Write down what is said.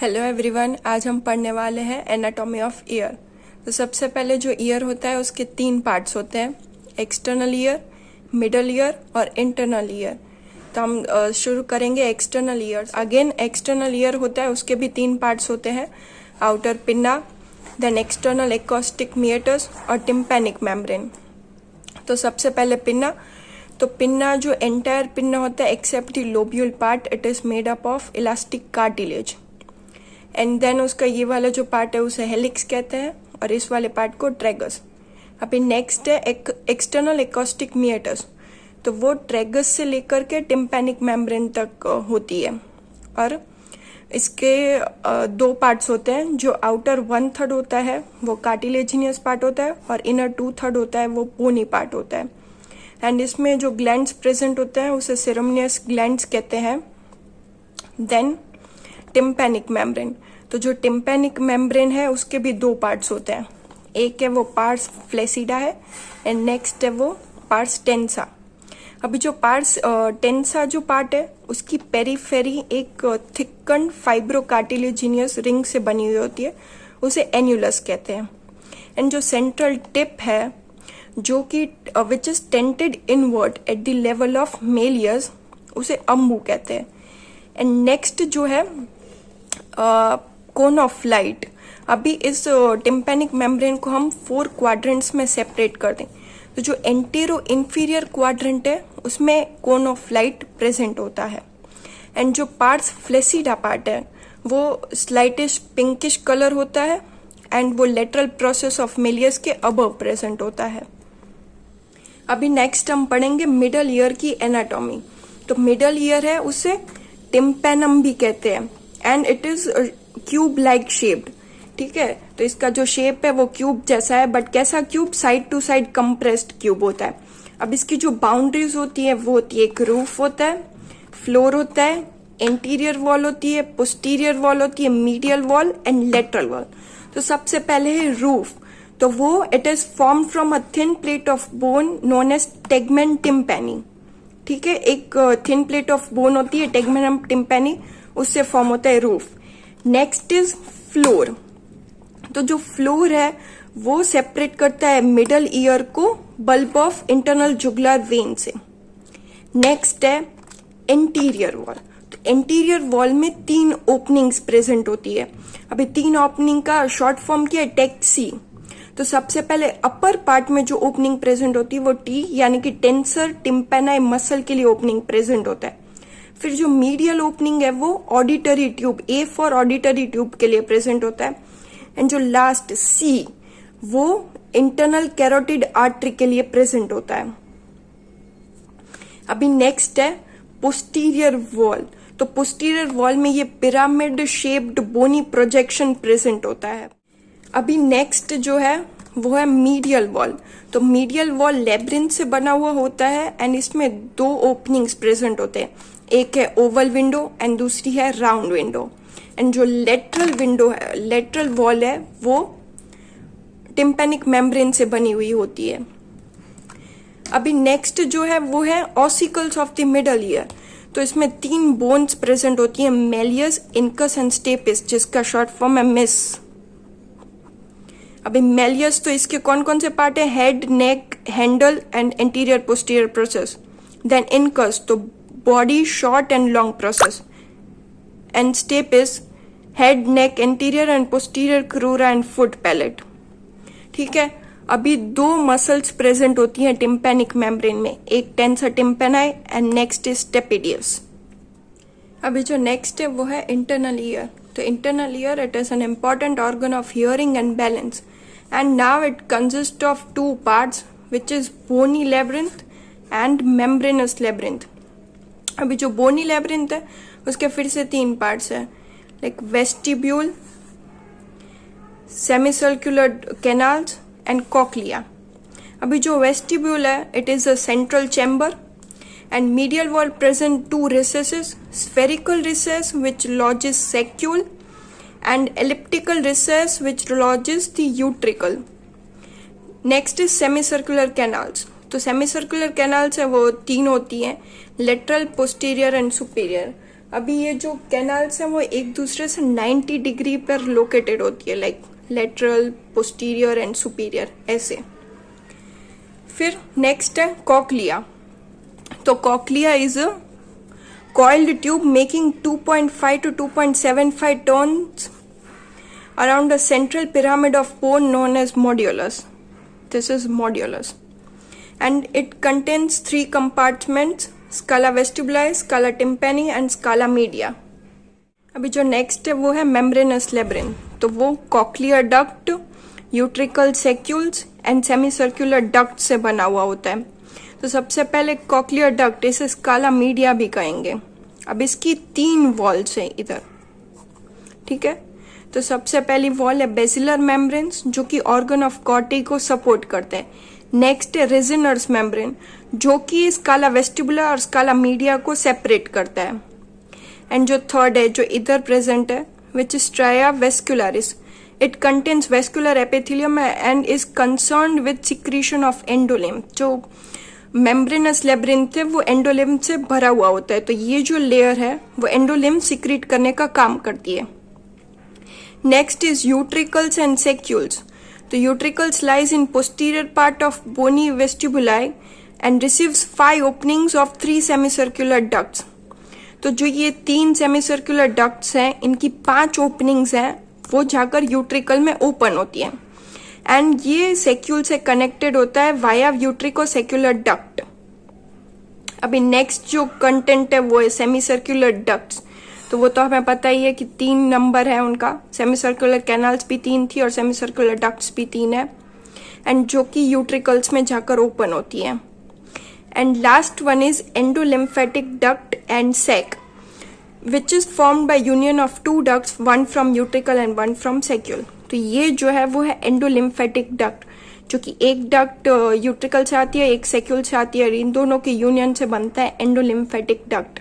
Hello everyone, आज हम पढ़ने वाले हैं एनाटॉमी ऑफ ईयर। तो सबसे पहले जो ईयर होता है उसके 3 पार्ट्स होते हैं, एक्सटर्नल ईयर, मिडल ईयर और इंटरनल ईयर। तो हम शुरू करेंगे external ear. Again external ear होता है, उसके भी 3 पार्ट्स होते हैं, outer pinna, then external acoustic meatus और टिम्पैनिक मेम्ब्रेन। तो सबसे पहले पिन्ना। तो पिन्ना जो एंटायर पिन्ना होता है except the lobule part, it is made up of elastic cartilage. And then उसका ये वाला जो पार्ट है उसे हेलिक्स कहते हैं और इस वाले पार्ट को ट्रेगस। अभी नेक्स्ट है एक्सटर्नल एकॉस्टिक मिएटस। तो वो ट्रेगस से लेकर के टिम्पैनिक मेम्ब्रेन तक होती है और इसके 2 पार्ट्स होते हैं। जो आउटर 1/3 होता है वो कार्टिलेजिनियस पार्ट होता है और इनर 2/3 होता है वो बोनी पार्ट होता है। एंड इसमें जो ग्लैंड्स प्रेजेंट होते हैं उसे सेरेमनियस ग्लैंड्स कहते हैं। Then tympanic membrane. तो जो टिम्पैनिक मेम्ब्रेन है उसके भी 2 पार्ट्स होते हैं, एक है वो पार्स फ्लेसिडा है एंड नेक्स्ट है वो पार्स टेंसा। अभी जो पार्स टेंसा जो पार्ट है उसकी पेरीफेरी एक थिकन फाइब्रोकार्टिलेजिनियस रिंग से बनी हुई होती है, उसे एन्युलस कहते हैं। एंड जो सेंट्रल टिप है जो कि which is tented inward at the level of malleus, उसे अम्बू कहते हैं। एंड नेक्स्ट जो है कोन ऑफ लाइट। अभी इस टिम्पैनिक मेम्ब्रेन को हम 4 क्वाड्रेंट्स में सेपरेट कर दें। तो जो एंटेरो इंफीरियर क्वाड्रेंट है उसमें कोन ऑफ लाइट प्रेजेंट होता है। एंड जो पार्ट्स फ्लेसिडा पार्ट है वो स्लाइटिश पिंकिश कलर होता है एंड वो लेटरल प्रोसेस ऑफ मेलियस के अबव प्रेजेंट होता है। अभी नेक्स्ट हम पढ़ेंगे मिडल ईयर की एनाटॉमी। तो मिडल ईयर है उसे टिम्पैनम भी कहते हैं and it is cube like shaped. ठीक है, तो इसका जो शेप है वो क्यूब जैसा है, बट कैसा cube? Side to side compressed cube होता है। अब इसकी जो बाउंड्रीज होती है वो होती है, एक रूफ होता है, फ्लोर होता है, इंटीरियर वॉल होती है, पोस्टीरियर वॉल होती है, medial wall and lateral wall. तो सबसे पहले है रूफ। तो वो it is form from a thin plate of bone known as tegmen tympani. ठीक है, एक थिन प्लेट ऑफ बोन होती है टेगमेनम टिम्पैनी, उससे फॉर्म होता है रूफ। Next is floor. तो जो फ्लोर है वो सेपरेट करता है मिडल ईयर को bulb of internal jugular vein से। नेक्स्ट है इंटीरियर वॉल। तो इंटीरियर वॉल में 3 ओपनिंग्स प्रेजेंट होती है। अभी 3 ओपनिंग का शॉर्ट फॉर्म किया है टेक्सी। तो सबसे पहले अपर पार्ट में जो ओपनिंग प्रेजेंट होती है वो टी यानी कि टेंसर टिम्पैनाई मसल के लिए ओपनिंग प्रेजेंट होता है। फिर जो मीडियल ओपनिंग है वो auditory tube, A for auditory tube के लिए प्रेजेंट होता है। एंड जो लास्ट सी वो इंटरनल कैरोटिड आर्टरी के लिए प्रेजेंट होता है। अभी नेक्स्ट है पोस्टीरियर वॉल। तो पोस्टीरियर वॉल में ये पिरामिड शेप्ड बोनी प्रोजेक्शन प्रेजेंट होता है। अभी नेक्स्ट जो है वो है मीडियल वॉल। तो मीडियल वॉल लेब्रिंथ से बना हुआ होता है एंड इसमें 2 ओपनिंग्स प्रेजेंट होते हैं, एक है ओवल विंडो एंड दूसरी है राउंड विंडो। एंड जो लेटरल विंडो है, लेटरल वॉल है, वो टिम्पैनिक मेम्ब्रेन से बनी हुई होती है। अभी नेक्स्ट जो है वो है ossicles of the middle ear. तो इसमें 3 बोन्स प्रेजेंट होती है, मेलियस, इनकस एंड स्टेपिस, जिसका शॉर्ट फॉर्म है मिस। अभी मेलियस तो इसके कौन कौन से पार्ट है? Head, neck, handle and anterior posterior process. Then incus तो body, short and long process. And stapes head, neck, anterior and posterior crura and foot plate. ठीक है, अभी 2 मसल्स प्रेजेंट होती हैं टिम्पैनिक मेम्ब्रेन में, एक tensor tympani and next is stapedius. अभी जो नेक्स्ट है वो है इंटरनल ईयर। तो internal ear it is an important organ of hearing and balance and now it consist of 2 parts which is bony labyrinth and membranous labyrinth. अभी जो बोनी labyrinth है उसके फिर से 3 पार्ट्स है, like vestibule, semicircular canals and cochlea. अभी जो vestibule है it is a central chamber and medial wall present 2 recesses, spherical recess which lodges saccule and elliptical recess which lodges the utricle. Next is semicircular canals. तो semicircular canals है वो 3 होती हैं, lateral, posterior and superior. अभी ये जो canals हैं वो एक दूसरे से 90 डिग्री पर लोकेटेड होती है, like lateral, posterior and superior ऐसे। फिर नेक्स्ट है कॉक्लिया। तो cochlea is a coiled tube making 2.5 to 2.75 tons around a central pyramid of bone known as modulus. This is modulus. And it contains 3 compartments, scala vestibuli, scala tympani and scala media. अभी जो next है वो है membranous labyrinth. तो वो cochlear duct, utricle sacules and semicircular duct से बना हुआ होता है। तो सबसे पहले कॉक्लियर डक्ट, इसे स्काला मीडिया भी कहेंगे। अब इसकी 3 वॉल्स हैं इधर, ठीक है। तो सबसे पहली वॉल है बेसिलर मेम्ब्रेन्स जो कि ऑर्गन ऑफ कॉटी को सपोर्ट करते हैं। नेक्स्ट है रेजिनर्स मेम्ब्रेन जो कि स्काला वेस्टिबुलर और स्काला मीडिया को सेपरेट करता है। एंड जो थर्ड है जो इधर प्रेजेंट है which is striae vascularis, it contains vascular epithelium and is concerned with secretion of endolymph. जो मेम्ब्रेनस लेब्रिंथ है वो एंडोलिम्फ से भरा हुआ होता है, तो ये जो लेयर है वो एंडोलिम्फ सिक्रीट करने का काम करती है। Next is utricles and saccules. तो utricles lies in posterior part of bony vestibuli and receives 5 openings of 3 semicircular ducts. तो जो ये 3 सेमीसर्कुलर डक्ट्स हैं इनकी 5 ओपनिंग्स हैं वो जाकर यूट्रिकल में ओपन होती है। एंड ये सेक्यूल से कनेक्टेड होता है वाया यूट्रिको सेक्युलर डक्ट। अभी नेक्स्ट जो कंटेंट है वो है सेमी सर्कुलर डक्ट्स। तो वो तो हमें पता ही है कि 3 नंबर है उनका, सेमी सर्कुलर कैनाल्स भी 3 थी और सेमी सर्कुलर डक्ट्स भी 3 है, एंड जो कि यूट्रिकल्स में जाकर ओपन होती है। And last one is endolymphatic duct and sac which is formed by union of 2 ducts, one from utricle and one from saccule. तो ये जो है वो है एंडोलिम्फेटिक डक्ट, जो कि एक डक्ट यूट्रिकल से आती है, एक सेक्यूल से आती है, और इन दोनों के यूनियन से बनता है एंडोलिम्फेटिक डक्ट।